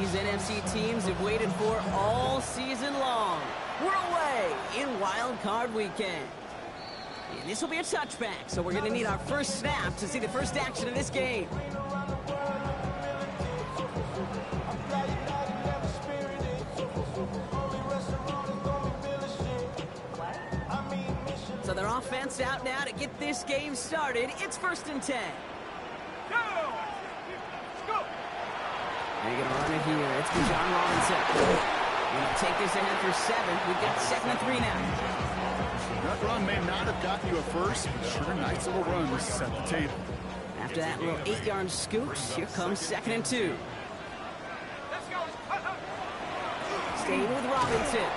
these NFC teams have waited for all season long. We're away in Wild Card Weekend. And this will be a touchback, so we're going to need our first snap to see the first action of this game. So their offense out now to get this game started. It's 1st and 10. They're going to run it here. It's for John Robinson. We're going to take this ahead for 7. We've got 2nd and 3 now. That run may not have gotten you a first, but sure, nice little run to set the table. After that little 8-yard scoot, here comes 2nd and 2. Staying with Robinson.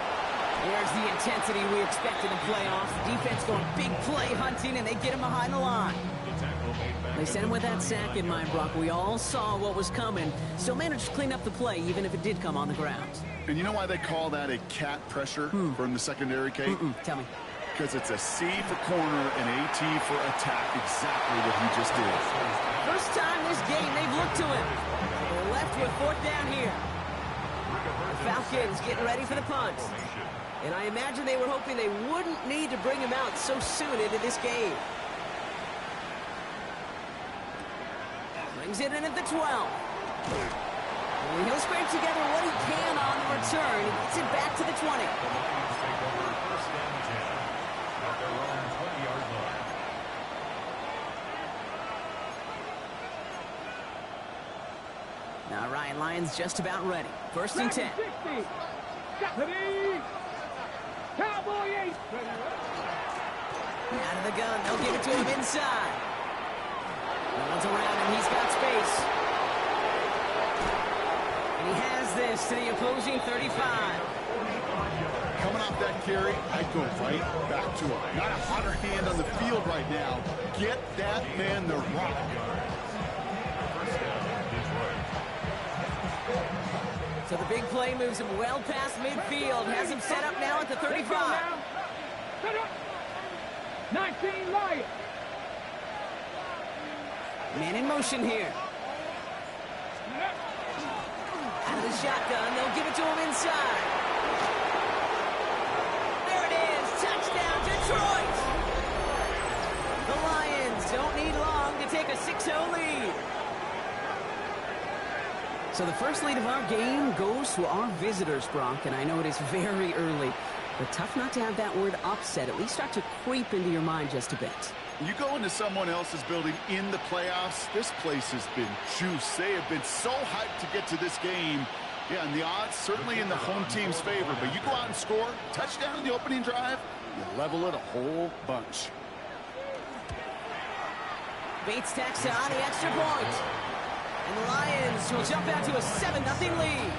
There's the intensity we expect in the playoffs. The defense going big play hunting, and they get him behind the line. They sent him with that sack in mind, Brock. We all saw what was coming. Still managed to clean up the play, even if it did come on the ground. And you know why they call that a cat pressure from the secondary, Kate? Tell me. Because it's a C for corner and a T for attack, exactly what he just did. First time this game they've looked to him. They're left with 4th down here. The Falcons getting ready for the punt. And I imagine they were hoping they wouldn't need to bring him out so soon into this game. Brings it in at the 12. And he'll scrape together what he can on the return. He gets it back to the 20. Now Ryan Lyons just about ready. 1st and 10. Cowboy 8. Out of the gun, they'll give it to him inside. No one's around him, he's got space. And he has this to the opposing 35. Coming off that carry, I'd go right back to him. Not a hotter hand on the field right now. Get that man the rock. So the big play moves him well past midfield. Has him set up now at the 35. 19 Lions. Man in motion here. Out of the shotgun, they'll give it to him inside. There it is, touchdown Detroit. The Lions don't need long to take a 6-0 lead. So the first lead of our game goes to our visitors, Brock, and I know it is very early, but tough not to have that word upset at least start to creep into your mind just a bit. You go into someone else's building in the playoffs, this place has been juiced. They have been so hyped to get to this game. Yeah, and the odds certainly in the home team's favor, but you go out and score, touchdown in the opening drive, you level it a whole bunch. Bates tacks on the extra point. And the Lions will jump out to a 7-0 lead.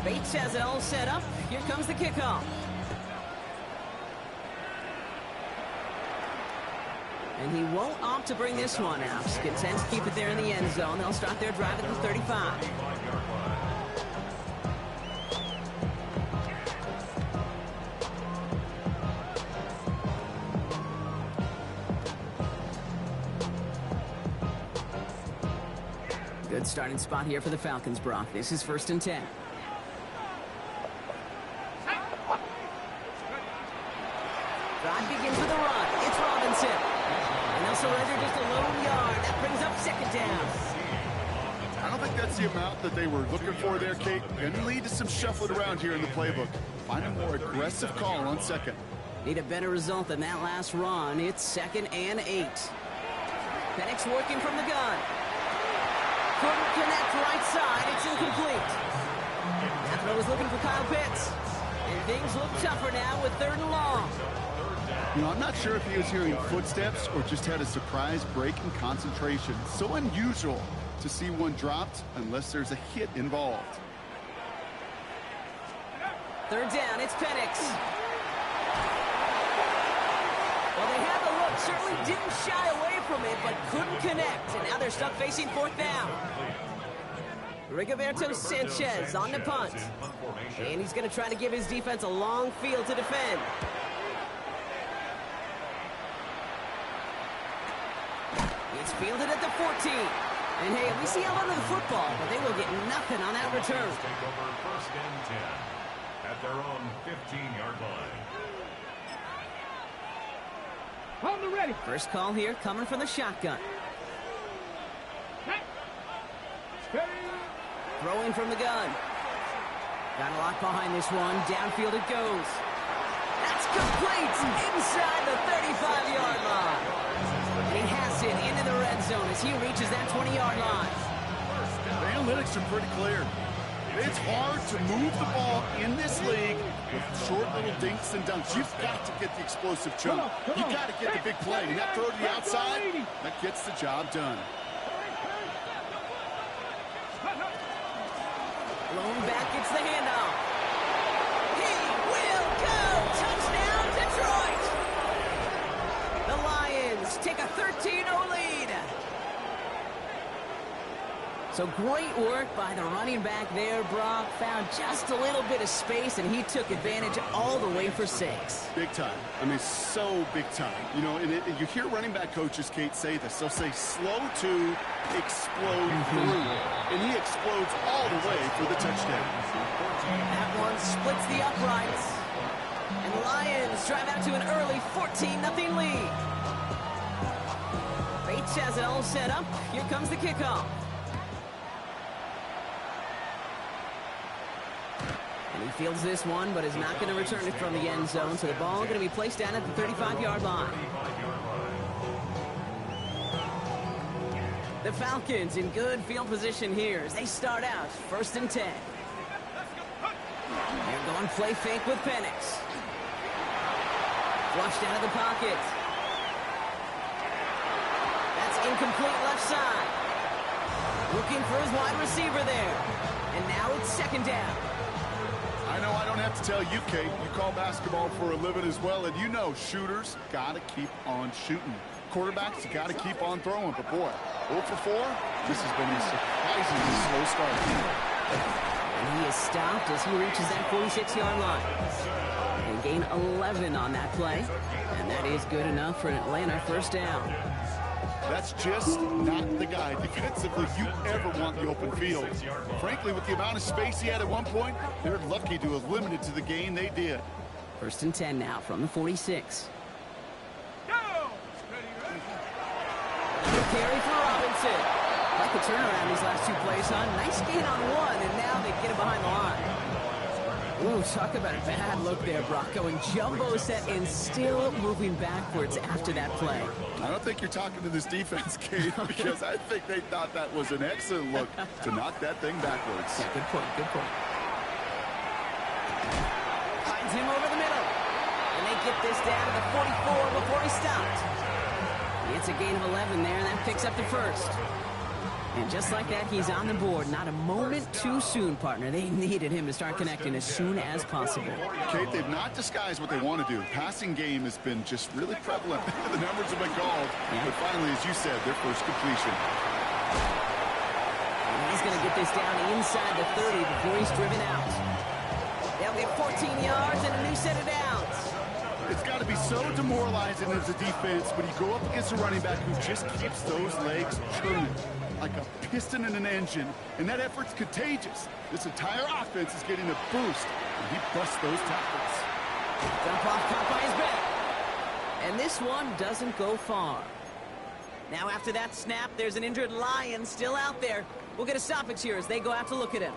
Bates has it all set up. Here comes the kickoff. And he won't opt to bring this one out. He's content to keep it there in the end zone. They'll start their drive at the 35. Good starting spot here for the Falcons, Brock. This is 1st and 10. Drive begins with a run. It's Robinson. And they'll surrender just a lone yard. That brings up 2nd down. I don't think that's the amount that they were looking for there, Kate. Going to lead to some shuffling around here in the playbook. Find a more aggressive call on 2nd. Need a better result than that last run. It's 2nd and 8. Penix working from the gun. Couldn't connect right side. It's incomplete. That throw was looking for Kyle Pitts. And things look tougher now with 3rd and long. You know, I'm not sure if he was hearing footsteps or just had a surprise break in concentration. So unusual to see one dropped unless there's a hit involved. 3rd down, it's Penix. Well, they had the look, certainly didn't shy away from it, but couldn't connect. And now they're stuck facing 4th down. Rigoberto Sanchez on the punt. And he's going to try to give his defense a long field to defend. It's fielded at the 14. And hey, at least he held onto the football, but they will get nothing on that return. Take over 1st and 10 at their own 15-yard line. On the ready. First call here coming from the shotgun. Throwing from the gun. Got a lot behind this one. Downfield it goes. That's complete inside the 35-yard line. And he has it into the red zone as he reaches that 20-yard line. The analytics are pretty clear. It's hard to move the ball in this league with short little dinks and dunks. You've got to get the explosive chunk. You've got to get the big play. And that throw to the outside, that gets the job done. Blown back, gets the handoff. He will go! Touchdown, Detroit! The Lions take a 13-0 lead. So great work by the running back there, Brock. Found just a little bit of space, and he took advantage all the way for 6. Big time. I mean, so big time. You know, and you hear running back coaches, Kate, say this. They'll say slow to explode through. And he explodes all the way for the touchdown. That one splits the uprights. And the Lions drive out to an early 14-0 lead. Bates has it all set up. Here comes the kickoff. And he fields this one, but is not going to return it from the end zone. So the ball going to be placed down at the 35-yard line. The Falcons in good field position here as they start out 1st and 10. They're going play fake with Penix. Flushed out of the pocket. That's incomplete left side. Looking for his wide receiver there. And now it's 2nd down. I know I don't have to tell you, Kate. You call basketball for a living as well, and you know shooters got to keep on shooting. Quarterbacks got to keep on throwing. But, boy, 0 for 4, this has been a surprisingly slow start. And he is stopped as he reaches that 46-yard line. And gain 11 on that play. And that is good enough for an Atlanta 1st down. That's just not the guy defensively you ever want in the open field. Frankly, with the amount of space he had at one point, they're lucky to have limited to the gain they did. 1st and 10 now from the 46. Carry for Robinson. Like a turnaround these last 2 plays, huh? Nice gain on one, and now they get it behind the line. Ooh, talk about a bad look there, Brock. Going jumbo set and still moving backwards after that play. I don't think you're talking to this defense, Kate, because I think they thought that was an excellent look to knock that thing backwards. Yeah, good point, good point. Finds him over the middle. And they get this down to the 44 before he stopped. It's a gain of 11 there, and that picks up the 1st. And just like that, he's on the board. Not a moment too soon, partner. They needed him to start connecting as soon as possible. Kate, they've not disguised what they want to do. Passing game has been just really prevalent. The numbers have been called. Yeah. But finally, as you said, their first completion. And he's going to get this down inside the 30 before he's driven out. They'll get 14 yards and a new set of downs. It's got to be so demoralizing as a defense when you go up against a running back who just keeps those legs churning like a piston in an engine, and that effort's contagious. This entire offense is getting a boost, and he busts those tackles. Dump off, caught by his back. And this one doesn't go far. Now after that snap, there's an injured Lion still out there. We'll get a stoppage here as they go out to look at him.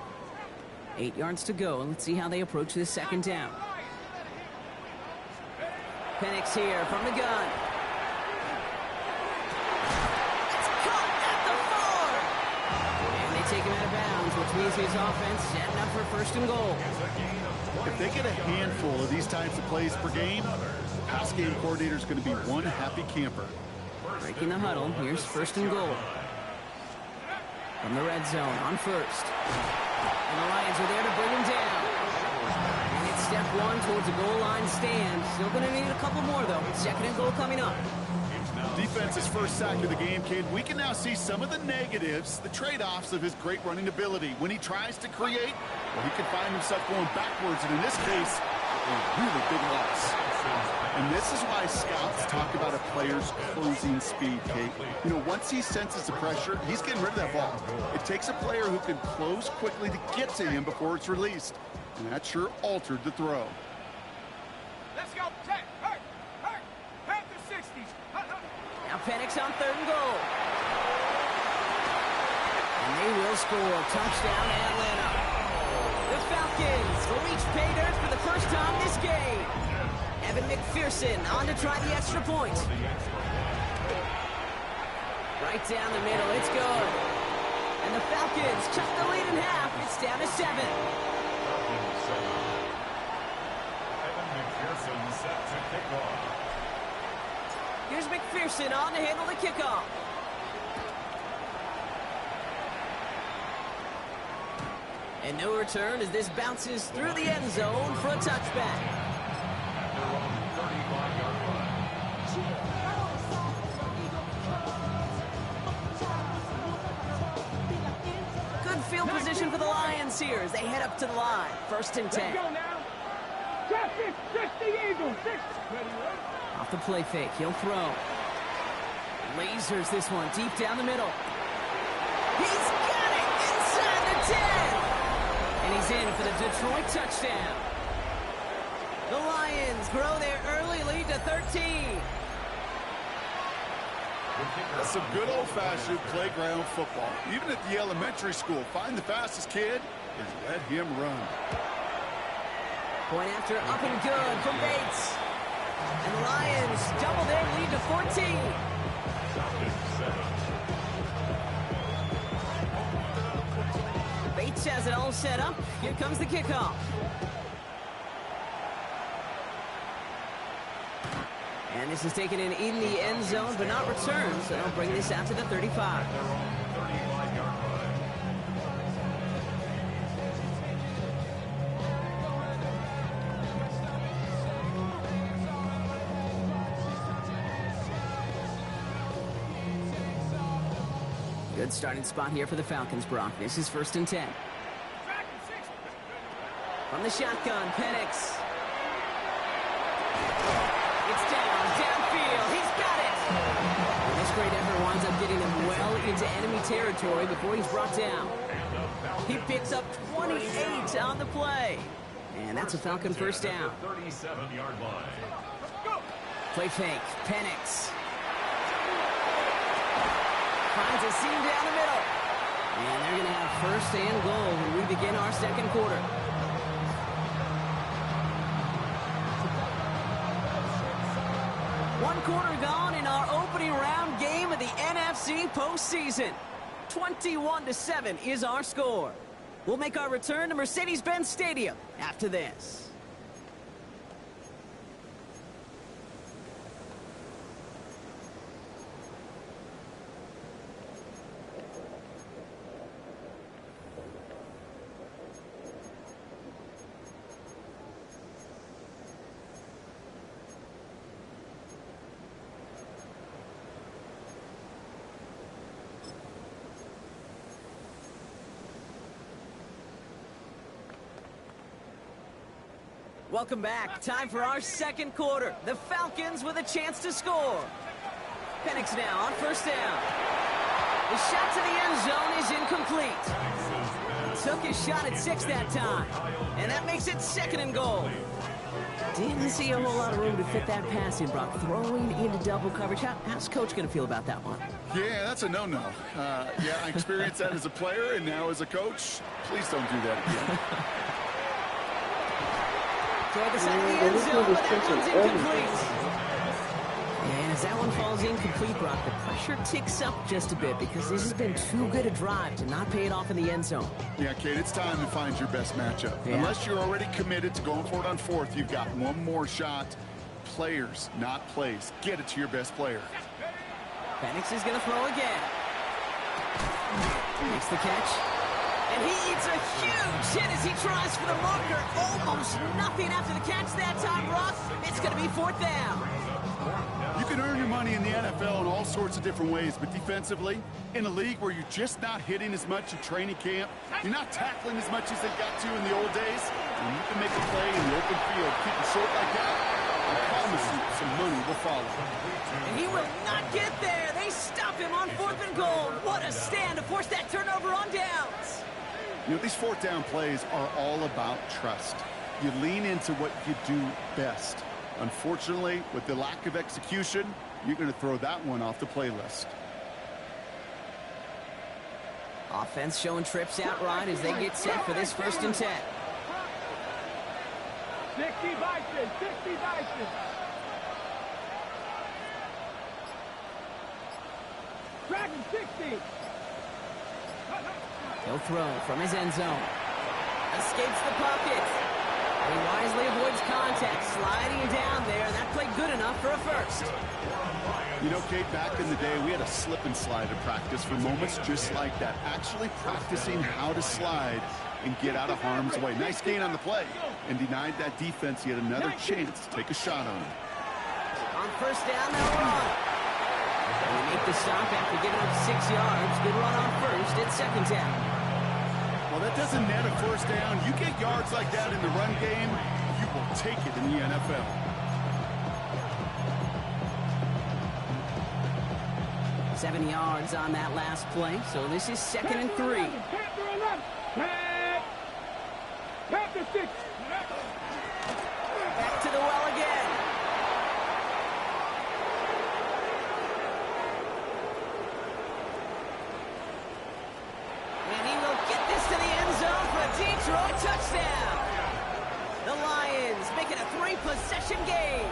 8 yards to go, and let's see how they approach this 2nd down. Penix here from the gun. It's caught at the 4. And they take him out of bounds, which means his offense setting up for 1st and goal. If they get a handful of these types of plays per game, pass game coordinator is going to be one happy camper. Breaking the huddle, here's 1st and goal. From the red zone on 1st. And the Lions are there to bring him down. Step 1 towards a goal line stand. Still going to need a couple more, though. 2nd and goal coming up. Defense's first sack of the game, Kid. We can now see some of the negatives, the trade-offs of his great running ability. When he tries to create, well, he can find himself going backwards, and in this case, a really big loss. And this is why scouts talk about a player's closing speed, Kate. You know, once he senses the pressure, he's getting rid of that ball. It takes a player who can close quickly to get to him before it's released. And that sure altered the throw. Let's go. Panther 60s. Now Penix on 3rd and goal. And they will score. Touchdown, Atlanta. The Falcons will reach pay dirt for the first time this game. Evan McPherson on to try the extra point. Right down the middle, it's good. And the Falcons cut the lead in half. It's down to 7. Evan McPherson set to kick off. Here's McPherson on to handle the kickoff. And no return as this bounces through the end zone for a touchback. At their own 35-yard line. Good field position for the Lions here as they head up to the line. 1st and 10. Let's go now. Traffic, 60 Eagles. 6. Off the play fake, he'll throw. Lasers this one deep down the middle. He's got it inside the 10. And he's in for the Detroit touchdown. The Lions grow their early lead to 13. That's some good old-fashioned playground football. Even at the elementary school, find the fastest kid and let him run. Point after up and good from Bates. And the Lions double their lead to 14. Bates has it all set up. Here comes the kickoff. And this is taken in the end zone, but not returned, so they'll bring this out to the 35. Good starting spot here for the Falcons, Brock. This is 1st and 10. From the shotgun, Penix. It's downfield. He's got it. And this great effort winds up getting him well into enemy territory before he's brought down. He picks up 28 on the play. And that's a Falcon first down. 37-yard line. Play fake, Penix. Finds a seam down the middle. And they're going to have 1st and goal when we begin our 2nd quarter. One quarter gone in our opening round game of the NFC postseason. 21-7 is our score. We'll make our return to Mercedes-Benz Stadium after this. Welcome back. Time for our 2nd quarter. The Falcons with a chance to score. Penix now on 1st down. The shot to the end zone is incomplete. Took his shot at 6 that time. And that makes it 2nd and goal. Didn't see a whole lot of room to fit that pass in, Brock. Throwing into double coverage. How's Coach going to feel about that one? Yeah, that's a no-no. Yeah, I experienced that as a player and now as a coach. Please don't do that again. Toward the side of the end zone, but that one's incomplete. And as that one falls incomplete, Brock, the pressure ticks up just a bit because this has been too good a drive to not pay it off in the end zone. Yeah, Kate, it's time to find your best matchup. Yeah. Unless you're already committed to going for it on 4th, you've got one more shot. Players, not plays. Get it to your best player. Penix is going to throw again. Makes the catch. And he eats a huge hit as he tries for the marker. Almost nothing after the catch that time, Brock. It's going to be 4th down. You can earn your money in the NFL in all sorts of different ways, but defensively, in a league where you're just not hitting as much in training camp, you're not tackling as much as they got to in the old days, and you can make a play in the open field, keep it short like that, I promise you, will follow. And he will not get there. They stop him on 4th and goal. What a stand to force that turnover on downs. You know, these 4th down plays are all about trust. You lean into what you do best. Unfortunately, with the lack of execution, you're going to throw that one off the playlist. Offense showing trips out right as they get set for this 1st and 10. 60 Bison, 60 Bison. Dragon 60. He'll throw from his end zone. Escapes the pocket. And he wisely avoids contact, sliding down there. And that played good enough for a first. You know, Kate, back in the day, we had a slip and slide at practice for moments just like that. Actually practicing how to slide and get out of harm's way. Nice gain on the play. And denied that defense yet another chance to take a shot on him. On 1st down, they'll run. And we make the stop after giving up 6 yards. Good run on 1st. It's 2nd down. Well, that doesn't net a 1st down. You get yards like that in the run game, you will take it in the NFL. Seven yards on that last play, so this is 2nd and 3. Panther 6. Back to the well again. And he will get this to the end zone for a Detroit touchdown. The Lions make it a 3-possession game.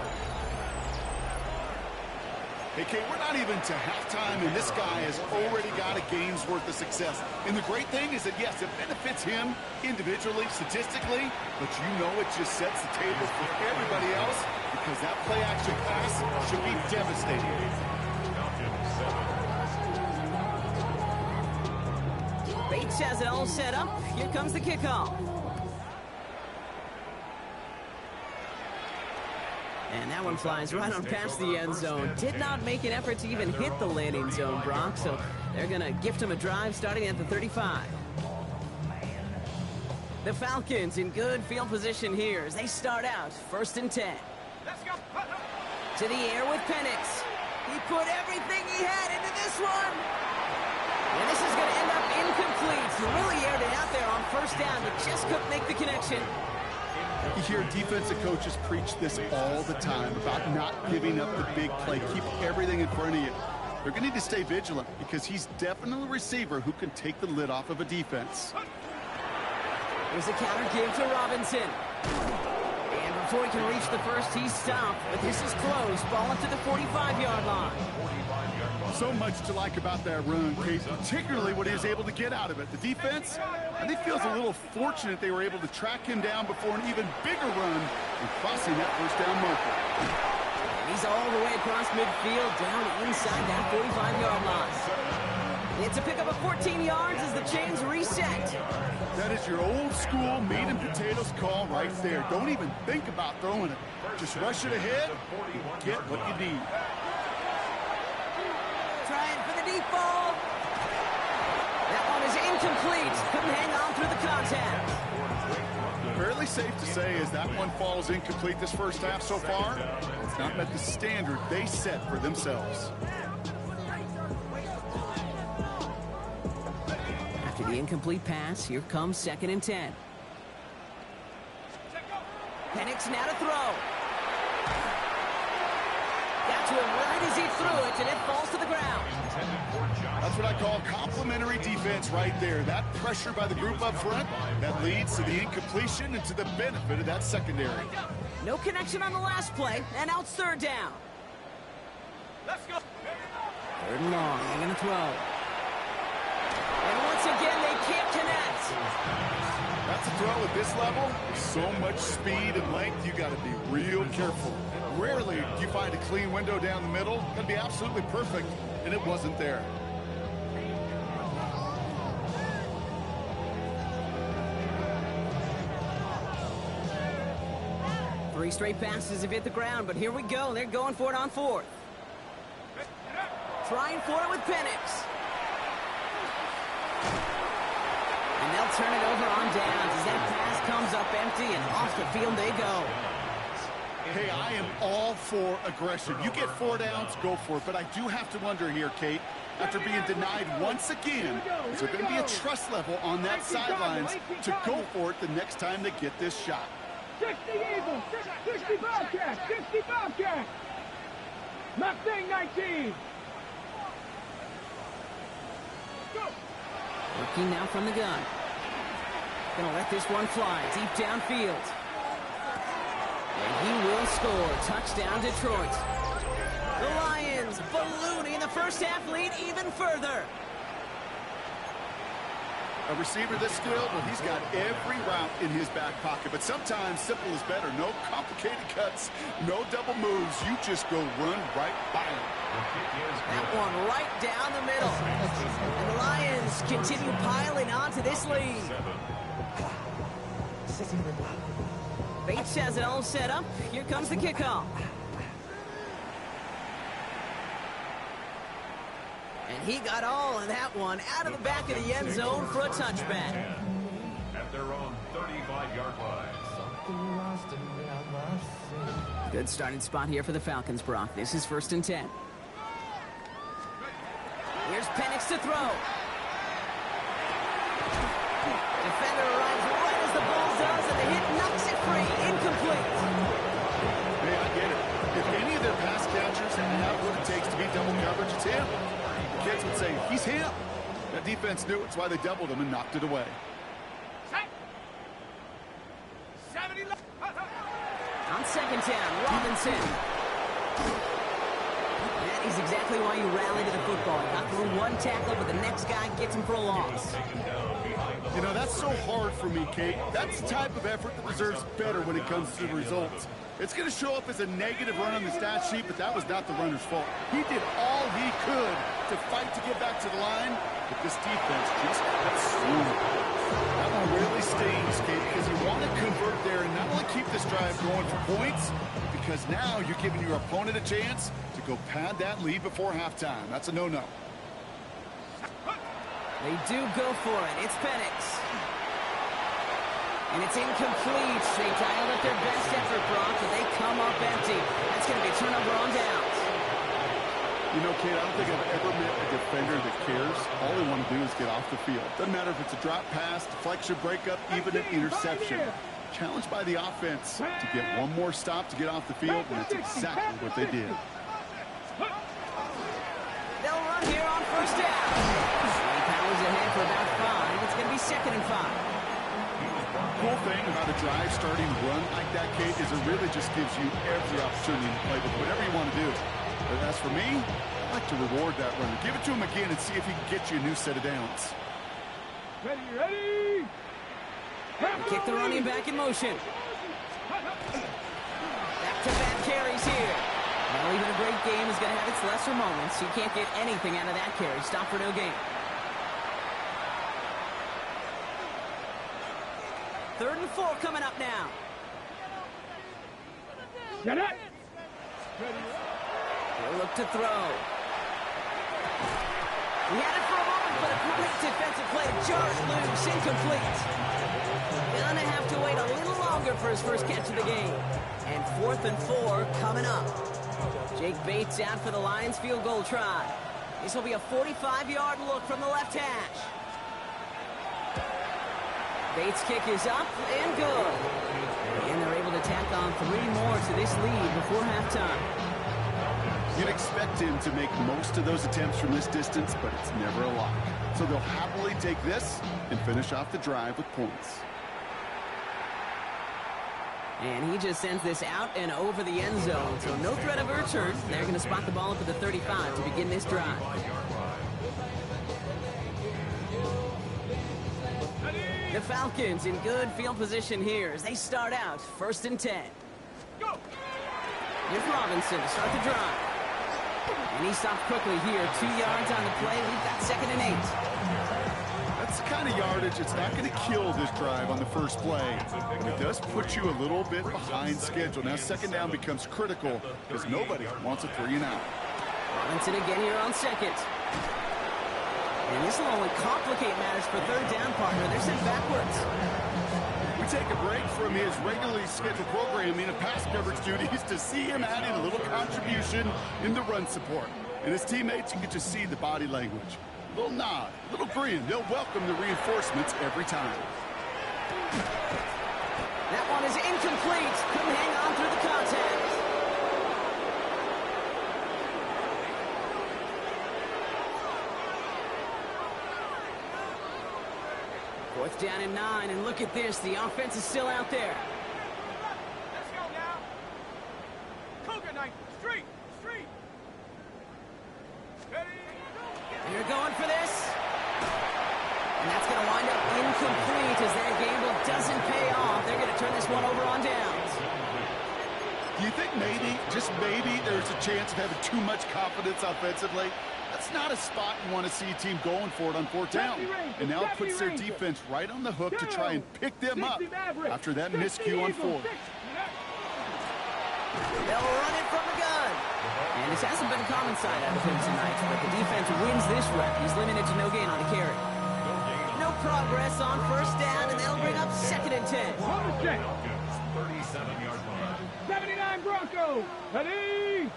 Hey, Kate, we're not even to halftime, and this guy has already got a game's worth of success. And the great thing is that, yes, it benefits him individually, statistically, but you know it just sets the table for everybody else because that play-action pass should be devastating. Bates has it all set up. Here comes the kickoff. And that one flies right on past the end zone. Did not make an effort to even hit the landing zone, Brock, so they're going to gift him a drive starting at the 35. The Falcons in good field position here as they start out 1st and 10. Let's go. To the air with Penix. He put everything he had into this one. And this is going to end up incomplete. He really aired it out there on 1st down, but just couldn't make the connection. You hear defensive coaches preach this all the time about not giving up the big play. Keep everything in front of you. They're going to need to stay vigilant because he's definitely a receiver who can take the lid off of a defense. There's a counter give to Robinson. And before he can reach the first, he's stopped. But this is close. Ball up to the 45-yard line. So much to like about that run, Kate, particularly what he was able to get out of it. The defense, I think, feels a little fortunate they were able to track him down before an even bigger run and crossing that 1st down marker. He's all the way across midfield, down inside that 45-yard line. It's a pickup of 14 yards as the chains reset. That is your old school meat and potatoes call right there. Don't even think about throwing it. Just rush it ahead and get what you need. Trying for the deep ball. That one is incomplete. Couldn't hang on through the contact. Fairly safe to say as that one falls incomplete this 1st half so far, it's not met the standard they set for themselves. After the incomplete pass, here comes 2nd and 10. Penix now to throw. Got to him right as he threw it, and it falls to the ground. That's what I call complimentary defense right there. That pressure by the group up front, that leads to the incompletion and to the benefit of that secondary. No connection on the last play, and now it's 3rd down. Let's go. 3rd and long, they're going to throw. And once again, they can't connect. That's a throw at this level. So much speed and length, you got to be real careful. Rarely do you find a clean window down the middle. That'd be absolutely perfect, and it wasn't there. Three straight passes have hit the ground, but here we go. They're going for it on 4th. Trying for it with Penix. And they'll turn it over on downs as that pass comes up empty and off the field they go. Hey, I am all for aggression. You get 4 downs, go for it. But I do have to wonder here, Kate, after being denied once again, is there going to be a trust level on that sidelines to go for it the next time they get this shot? 60 Eagles, 60 Bobcats, 60 Bobcats. Mustang 19. Go. Working now from the gun. Gonna let this one fly deep downfield. And he will score. Touchdown, Detroit. The Lions ballooning the first half lead even further. A receiver this skilled, well, he's got every route in his back pocket. But sometimes simple is better. No complicated cuts, no double moves. You just go run right by him. That one right down the middle. And the Lions continue piling on to this lead. Bates has it all set up. Here comes the kickoff. And he got all of that one out of the back of the end zone for a touchback. At their own 35-yard line. Good starting spot here for the Falcons, Brock. This is 1st and 10. Here's Penix to throw. Defender arrives right as the ball does, and the hit knocks it free. Incomplete. Hey, I get it. If any of their pass catchers have what it takes to beat double coverage, it's him. The kids would say, he's him. That defense knew it. It's why they doubled him and knocked it away. On 2nd down, Robinson. That is exactly why you rally to the football. Got through one tackle, but the next guy gets him for a loss. You know, that's so hard for me, Kate. That's the type of effort that deserves better when it comes to the results. It's going to show up as a negative run on the stat sheet, but that was not the runner's fault. He did all he could to fight to get back to the line, but this defense just got slowed. That one really stings, Kate, because you want to convert there and not only keep this drive going for points, because now you're giving your opponent a chance to go pad that lead before halftime. That's a no-no. They do go for it. It's Penix. And it's incomplete. They dialed up their best effort, Brock, but they come up empty. That's going to be a turnover on downs. You know, Kate, I don't think I've ever met a defender that cares. All they want to do is get off the field. Doesn't matter if it's a drop pass, deflection, breakup, even an interception. Challenged by the offense to get one more stop to get off the field, and that's exactly what they did. They'll run here on 1st down. He powers ahead for about 5. It's going to be 2nd and 5. Cool thing about a drive starting run like that, Kate, is it really just gives you every opportunity to play with whatever you want to do. But as for me, I like to reward that runner. Give it to him again and see if he can get you a new set of downs. Ready. Kick the running back in motion. Back-to-back carries here. Well, even a great game is going to have its lesser moments. You can't get anything out of that carry. Stop for no gain. 3rd and 4 coming up now. Get it. He'll look to throw. He had it for a moment, but a great defensive play to jar it loose. Incomplete. Gonna have to wait a little longer for his first catch of the game. And 4th and 4 coming up. Jake Bates out for the Lions field goal try. This will be a 45-yard look from the left hash. Bates' kick is up and good. And they're able to tack on 3 more to this lead before halftime. You'd expect him to make most of those attempts from this distance, but it's never a lock. So they'll happily take this and finish off the drive with points. And he just sends this out and over the end zone, so no threat of a return. They're going to spot the ball up at the 35 to begin this drive. The Falcons in good field position here as they start out 1st and 10. Here's Robinson to start the drive. And he stopped quickly here. 2 yards on the play. We've got 2nd and 8. That's the kind of yardage it's not going to kill this drive on the first play. But it does put you a little bit behind schedule. Now 2nd down becomes critical because nobody wants a 3 and out. Robinson again here on 2nd. And this will only complicate matters for 3rd down, partner. They're sent backwards. We take a break from his regularly scheduled programming of pass coverage duties to see him add in a little contribution in the run support. And his teammates, you can just see the body language. A little nod, a little grin. They'll welcome the reinforcements every time. That one is incomplete. Couldn't hang on through the contact. Fourth down and 9, and look at this. The offense is still out there. Let's go now. Cougar knife. Street. Steady. They're going for this. And that's going to wind up incomplete as that gamble doesn't pay off. They're going to turn this one over on downs. Do you think maybe, just maybe, there's a chance of having too much confidence offensively? That's not a spot you want to see a team going for it on fourth down. And now it puts their defense right on the hook to try and pick them up after that miscue on fourth. They'll run it from the gun. And this hasn't been a common sight out of him tonight, but the defense wins this rep. He's limited to no gain on the carry. No progress on first down, and they'll bring up 2nd and 10. 37-yard line. 79 Broncos. Steady.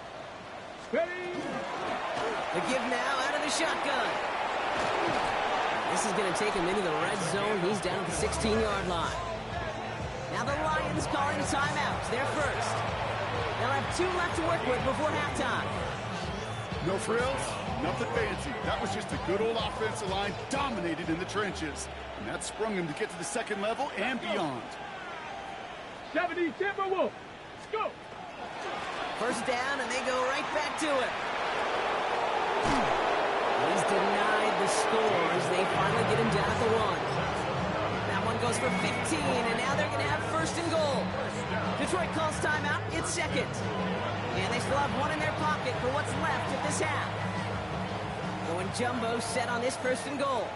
The give now out of the shotgun. This is going to take him into the red zone. He's down at the 16-yard line. Now the Lions calling timeouts. They're first. They'll have 2 left to work with before halftime. No frills, nothing fancy. That was just a good old offensive line dominated in the trenches. And that sprung him to get to the second level and beyond. 70 Timberwolves. Let's go. First down, and they go right back to it. He's denied the score as they finally get him down at the 1. That one goes for 15, and now they're going to have 1st and goal. Detroit calls timeout. It's 2nd. And they still have 1 in their pocket for what's left of this half. Going jumbo set on this 1st and goal.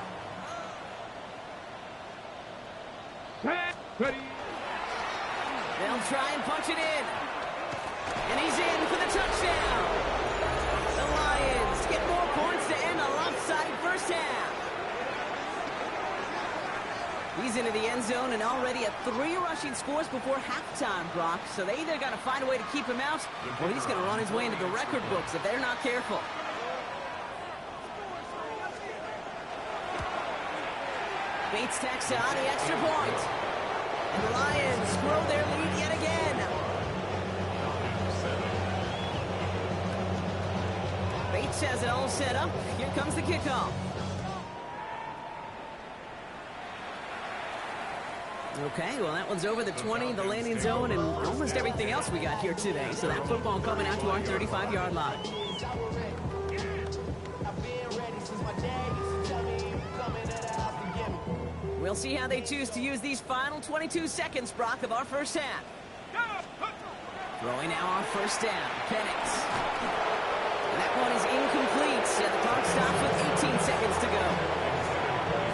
Ready. They'll try and punch it in. And he's in for the touchdown. The Lions get more points to end a lopsided first half. He's into the end zone and already at 3 rushing scores before halftime, Brock. So they either got to find a way to keep him out, or he's going to run his way into the record books if they're not careful. Bates tacks on the extra point. And the Lions grow their lead yet again. Bates has it all set up. Here comes the kickoff. Okay, well, that one's over the 20, the landing zone, and almost everything else we got here today. So that football coming out to our 35-yard line. We'll see how they choose to use these final 22 seconds, Brock, of our first half. Throwing now on first down. Penix. That one is incomplete. So the clock stops with 18 seconds to go.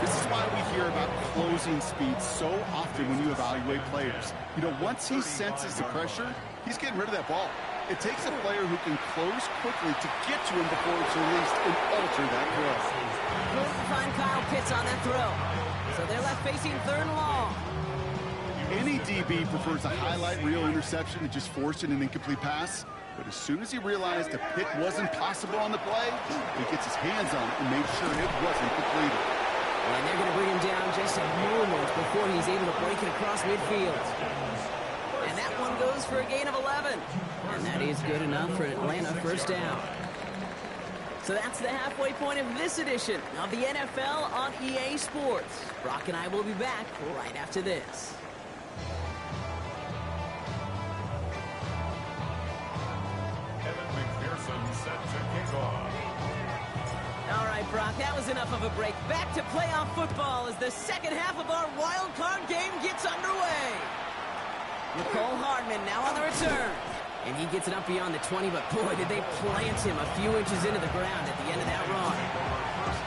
This is why we hear about closing speed so often when you evaluate players. You know, once he senses the pressure, he's getting rid of that ball. It takes a player who can close quickly to get to him before it's released and alter that throw. Couldn't find Kyle Pitts on that throw. So they're left facing 3rd and long. Any DB prefers a highlight reel interception to just forcing an incomplete pass. But as soon as he realized a pick wasn't possible on the play, he gets his hands on it and made sure it wasn't completed. And they're going to bring him down just a moment before he's able to break it across midfield. And that one goes for a gain of 11. And that is good enough for Atlanta first down. So that's the halfway point of this edition of the NFL on EA Sports. Brock and I will be back right after this. Set to kick off. All right, Brock, that was enough of a break. Back to playoff football as the second half of our wild card game gets underway. Nicole Hardman now on the return. And he gets it up beyond the 20, but boy, did they plant him a few inches into the ground at the end of that run.